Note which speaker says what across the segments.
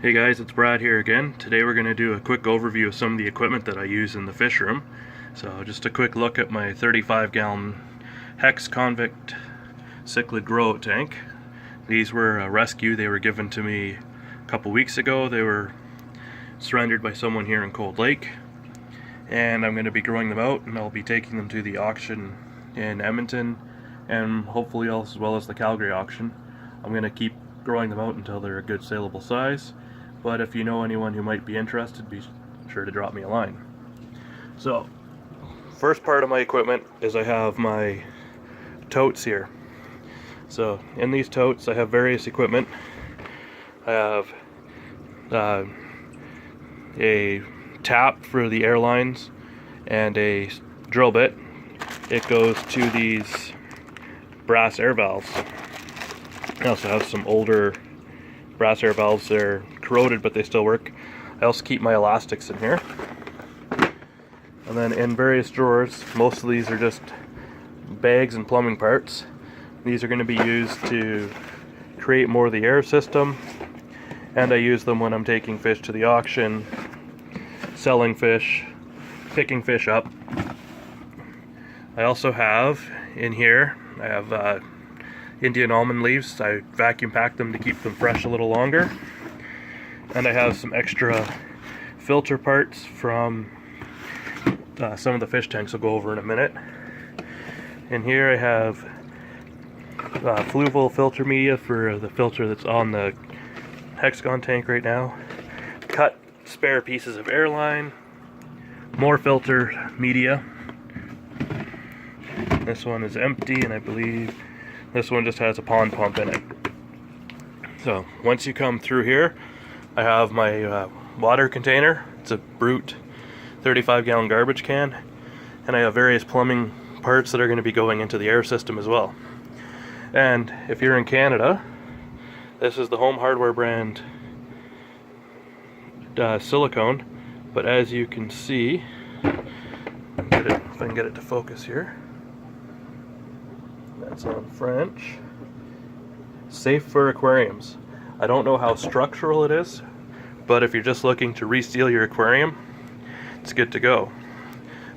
Speaker 1: Hey guys, it's Brad here again. Today we're going to do a quick overview of some of the equipment that I use in the fish room. So just a quick look at my 35-gallon Hex Convict cichlid grow-out tank. These were a rescue. They were given to me a couple weeks ago. They were surrendered by someone here in Cold Lake. And I'm going to be growing them out, and I'll be taking them to the auction in Edmonton and hopefully as well as the Calgary auction. I'm going to keep growing them out until they're a good saleable size. But if you know anyone who might be interested, be sure to drop me a line. So, first part of my equipment is I have my totes here. So, in these totes I have various equipment. I have a tap for the airlines and a drill bit. It goes to these brass air valves. I also have some older brass air valves. They're corroded, but they still work. I also keep my elastics in here. And then in various drawers, most of these are just bags and plumbing parts. These are going to be used to create more of the air system, and I use them when I'm taking fish to the auction, selling fish, picking fish up. I also have in here, I have Indian almond leaves. I vacuum pack them to keep them fresh a little longer. And I have some extra filter parts from some of the fish tanks I'll go over in a minute. In here I have fluval filter media for the filter that's on the hexagon tank right now. Cut spare pieces of airline. More filter media. This one is empty, and I believe this one just has a pond pump in it. So once you come through here, I have my water container. It's a Brute 35-gallon garbage can, and I have various plumbing parts that are going to be going into the air system as well. And if you're in Canada, this is the Home Hardware brand silicone, but as you can see, if I can get it to focus here, that's on French. Safe for aquariums. I don't know how structural it is, but if you're just looking to reseal your aquarium, it's good to go.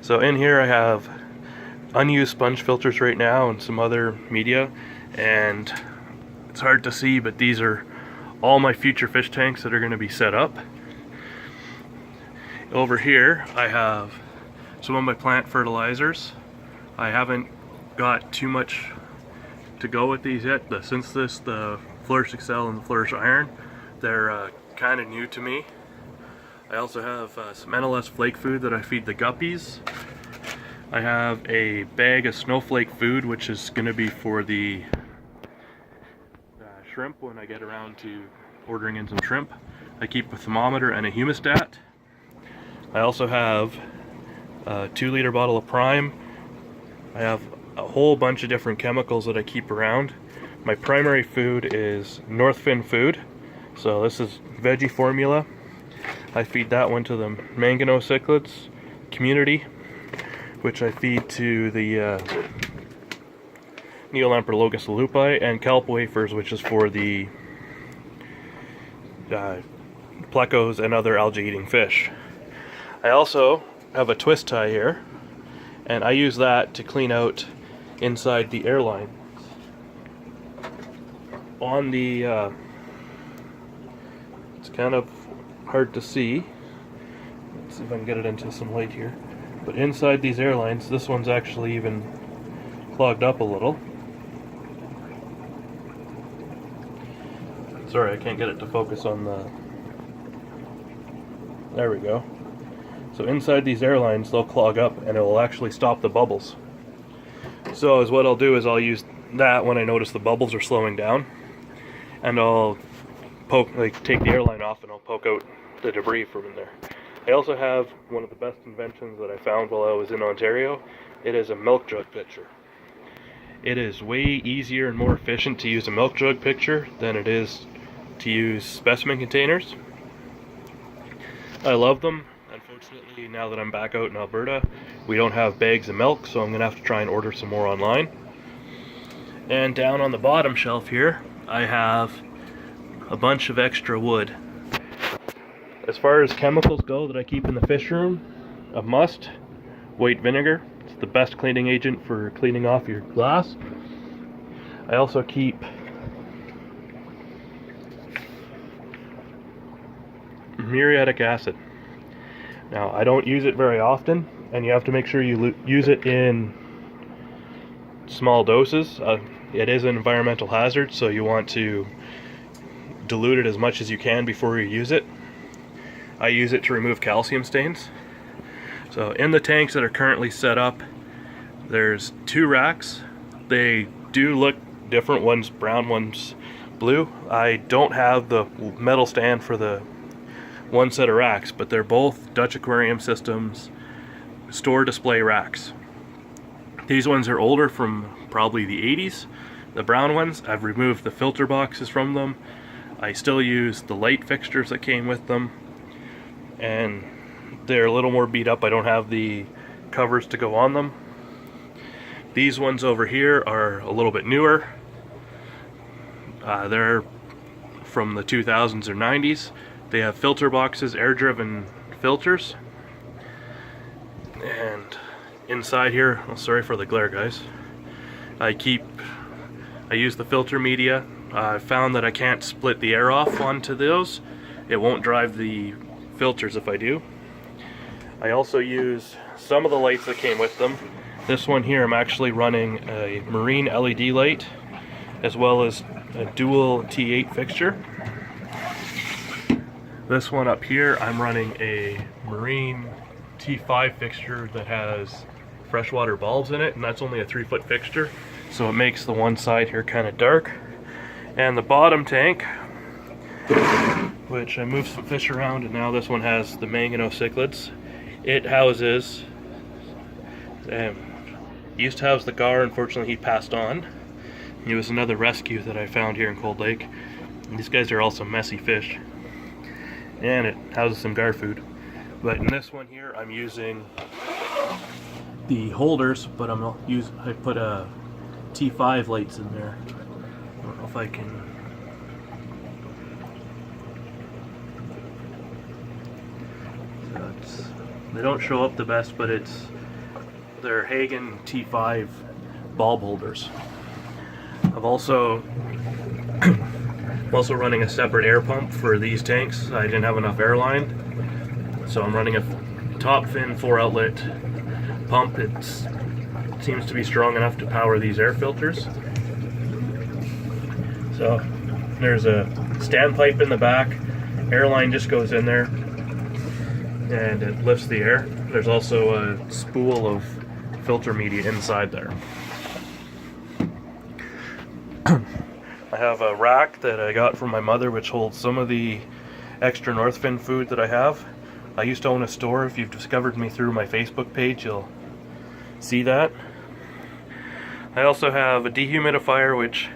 Speaker 1: So in here I have unused sponge filters right now and some other media, and it's hard to see, but these are all my future fish tanks that are going to be set up. Over here I have some of my plant fertilizers. I haven't got too much to go with these yet. Since the Flourish Excel and the Flourish Iron, they're kind of new to me. I also have some NLS flake food that I feed the guppies. I have a bag of snowflake food, which is going to be for the shrimp when I get around to ordering in some shrimp. I keep a thermometer and a humidistat. I also have a 2-liter bottle of Prime. I have a whole bunch of different chemicals that I keep around. My primary food is Northfin food. So this is veggie formula. I feed that one to the Mangano cichlids community, which I feed to the Neolamprologus lupi, and kelp wafers, which is for the plecos and other algae-eating fish. I also have a twist tie here, and I use that to clean out inside the airline. On the it's kind of hard to see. Let's see if I can get it into some light here. But inside these airlines, this one's actually even clogged up a little. Sorry, I can't get it to focus on the... There we go. So inside these airlines, they'll clog up, and it will actually stop the bubbles. So what I'll do is I'll use that when I notice the bubbles are slowing down, and I'll take the airline off, and I'll poke out the debris from in there. I also have one of the best inventions that I found while I was in Ontario. It is a milk jug pitcher. It is way easier and more efficient to use a milk jug pitcher than it is to use specimen containers. I love them. Unfortunately, now that I'm back out in Alberta, we don't have bags of milk, so I'm going to have to try and order some more online. And down on the bottom shelf here, I have a bunch of extra wood. as far as chemicals go that I keep in the fish room, a must, white vinegar. It's the best cleaning agent for cleaning off your glass. I also keep muriatic acid. Now, I don't use it very often, and you have to make sure you use it in small doses. It is an environmental hazard, so you want to dilute it as much as you can before you use it. I use it to remove calcium stains. So in the tanks that are currently set up, there's 2 racks. They do look different, one's brown, one's blue. I don't have the metal stand for the one set of racks, but they're both Dutch Aquarium Systems store display racks. These ones are older, from probably the 80s. The brown ones, I've removed the filter boxes from them. I still use the light fixtures that came with them, and they're a little more beat up. I don't have the covers to go on them. These ones over here are a little bit newer. They're from the 2000s or 90s. They have filter boxes, air-driven filters. And inside here, oh, sorry for the glare, guys. I use the filter media. I found that I can't split the air off onto those. It won't drive the filters if I do. I also use some of the lights that came with them. This one here, I'm actually running a marine LED light, as well as a dual T8 fixture. This one up here, I'm running a marine T5 fixture that has freshwater bulbs in it, and that's only a 3-foot fixture, so it makes the one side here kind of dark. And the bottom tank, which I moved some fish around, and now this one has the manganose cichlids. It houses, used to house the gar. Unfortunately, he passed on. He was another rescue that I found here in Cold Lake. And these guys are also messy fish, and it houses some gar food. But in this one here, I'm using the holders, but I put a T5 lights in there. I don't know if I can. So they don't show up the best, but they're Hagen T5 bulb holders. I'm also running a separate air pump for these tanks. I didn't have enough air line, so I'm running a top fin 4-outlet pump. It seems to be strong enough to power these air filters. So there's a standpipe in the back. Air line just goes in there and it lifts the air. There's also a spool of filter media inside there. I have a rack that I got from my mother, which holds some of the extra Northfin food that I have. I used to own a store. If you've discovered me through my Facebook page, you'll see that. I also have a dehumidifier, which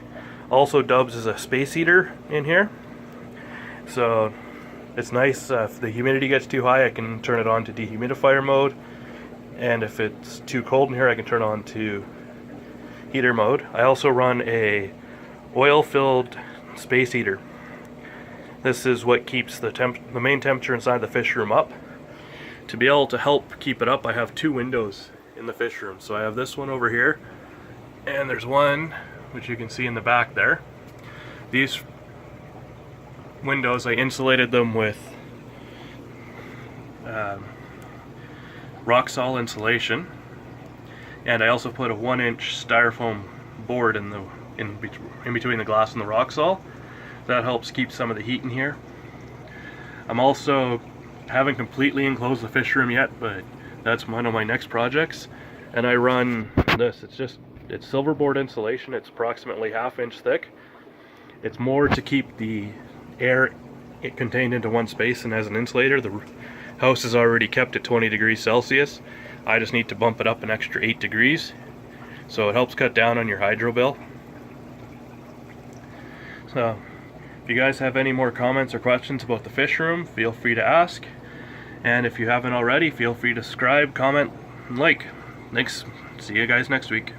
Speaker 1: also dubs as a space heater in here. So it's nice. If the humidity gets too high, I can turn it on to dehumidifier mode. And if it's too cold in here, I can turn on to heater mode. I also run a oil-filled space heater. This is what keeps the main temperature inside the fish room up. To be able to help keep it up, I have 2 windows in the fish room. So I have this one over here, and there's one which you can see in the back there. These windows, I insulated them with rock-sol insulation, and I also put a 1-inch styrofoam board in between the glass and the rock-sol. That helps keep some of the heat in here. I'm also haven't completely enclosed the fish room yet, but that's one of my next projects. And I run this. It's silverboard insulation. It's approximately 1/2 inch thick. It's more to keep the air contained into one space, and as an insulator, the house is already kept at 20 degrees Celsius. I just need to bump it up an extra 8 degrees. So it helps cut down on your hydro bill. So if you guys have any more comments or questions about the fish room, feel free to ask. And if you haven't already, feel free to subscribe, comment, and like. Thanks. See you guys next week.